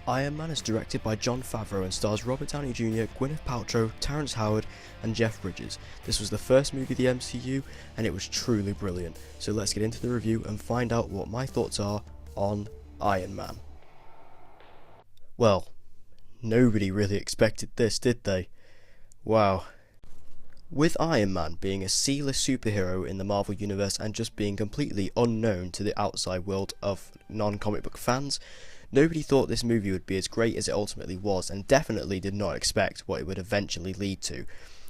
Iron Man is directed by Jon Favreau and stars Robert Downey Jr., Gwyneth Paltrow, Terrence Howard and Jeff Bridges. This was the first movie of the MCU and it was truly brilliant. So let's get into the review and find out what my thoughts are on Iron Man. Well, nobody really expected this, did they? Wow. With Iron Man being a C-list superhero in the Marvel Universe and just being completely unknown to the outside world of non-comic book fans, nobody thought this movie would be as great as it ultimately was, and definitely did not expect what it would eventually lead to.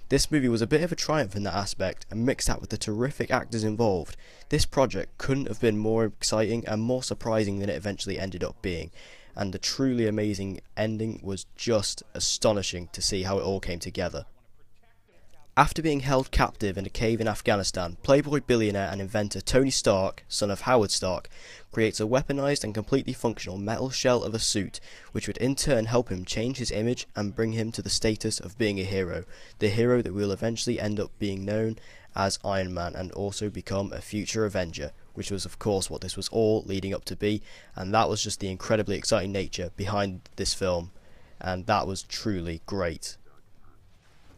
This movie was a bit of a triumph in that aspect, and mixed that with the terrific actors involved, this project couldn't have been more exciting and more surprising than it eventually ended up being, and the truly amazing ending was just astonishing to see how it all came together. After being held captive in a cave in Afghanistan, playboy billionaire and inventor Tony Stark, son of Howard Stark, creates a weaponized and completely functional metal shell of a suit, which would in turn help him change his image and bring him to the status of being a hero, the hero that will eventually end up being known as Iron Man and also become a future Avenger, which was of course what this was all leading up to be, and that was just the incredibly exciting nature behind this film, and that was truly great.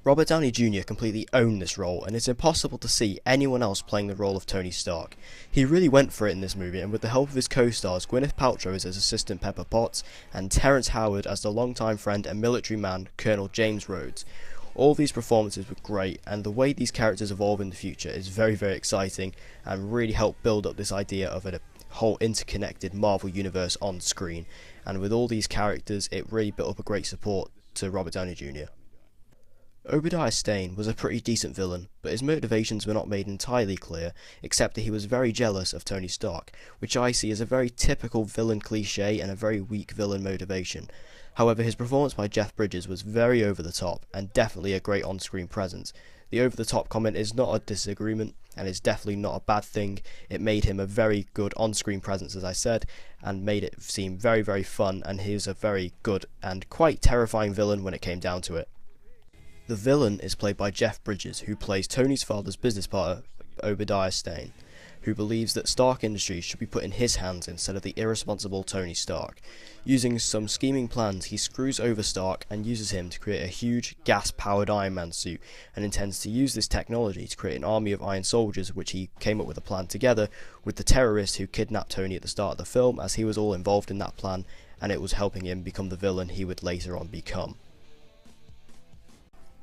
Robert Downey Jr. completely owned this role, and it's impossible to see anyone else playing the role of Tony Stark. He really went for it in this movie, and with the help of his co-stars Gwyneth Paltrow as his assistant Pepper Potts, and Terrence Howard as the longtime friend and military man Colonel James Rhodes. All these performances were great, and the way these characters evolve in the future is very, very exciting, and really helped build up this idea of a whole interconnected Marvel universe on screen. And with all these characters, it really built up a great support to Robert Downey Jr. Obadiah Stane was a pretty decent villain, but his motivations were not made entirely clear, except that he was very jealous of Tony Stark, which I see as a very typical villain cliché and a very weak villain motivation. However, his performance by Jeff Bridges was very over the top, and definitely a great on-screen presence. The over-the-top comment is not a disagreement, and is definitely not a bad thing. It made him a very good on-screen presence, as I said, and made it seem very, very fun, and he is a very good and quite terrifying villain when it came down to it. The villain is played by Jeff Bridges, who plays Tony's father's business partner, Obadiah Stane, who believes that Stark Industries should be put in his hands instead of the irresponsible Tony Stark. Using some scheming plans, he screws over Stark and uses him to create a huge gas-powered Iron Man suit, and intends to use this technology to create an army of Iron Soldiers, which he came up with a plan together with the terrorist who kidnapped Tony at the start of the film, as he was all involved in that plan, and it was helping him become the villain he would later on become.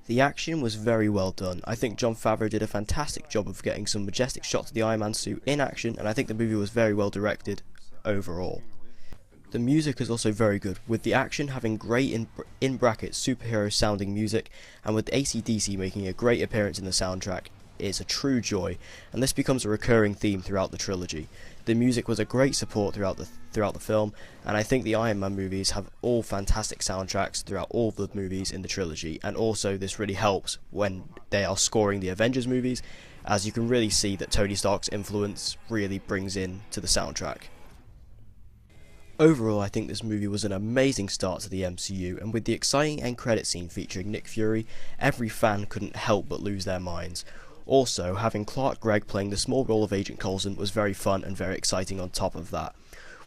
The action was very well done. I think Jon Favreau did a fantastic job of getting some majestic shots of the Iron Man suit in action, and I think the movie was very well directed overall. The music is also very good, with the action having great in brackets superhero sounding music, and with AC/DC making a great appearance in the soundtrack. It's a true joy, and this becomes a recurring theme throughout the trilogy. The music was a great support throughout the film, and I think the Iron Man movies have all fantastic soundtracks throughout all the movies in the trilogy, and also this really helps when they are scoring the Avengers movies, as you can really see that Tony Stark's influence really brings in to the soundtrack. Overall, I think this movie was an amazing start to the MCU, and with the exciting end credit scene featuring Nick Fury, every fan couldn't help but lose their minds. Also, having Clark Gregg playing the small role of Agent Coulson was very fun and very exciting on top of that.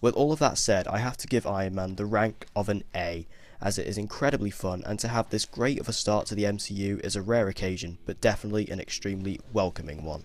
With all of that said, I have to give Iron Man the rank of an A, as it is incredibly fun, and to have this great of a start to the MCU is a rare occasion, but definitely an extremely welcoming one.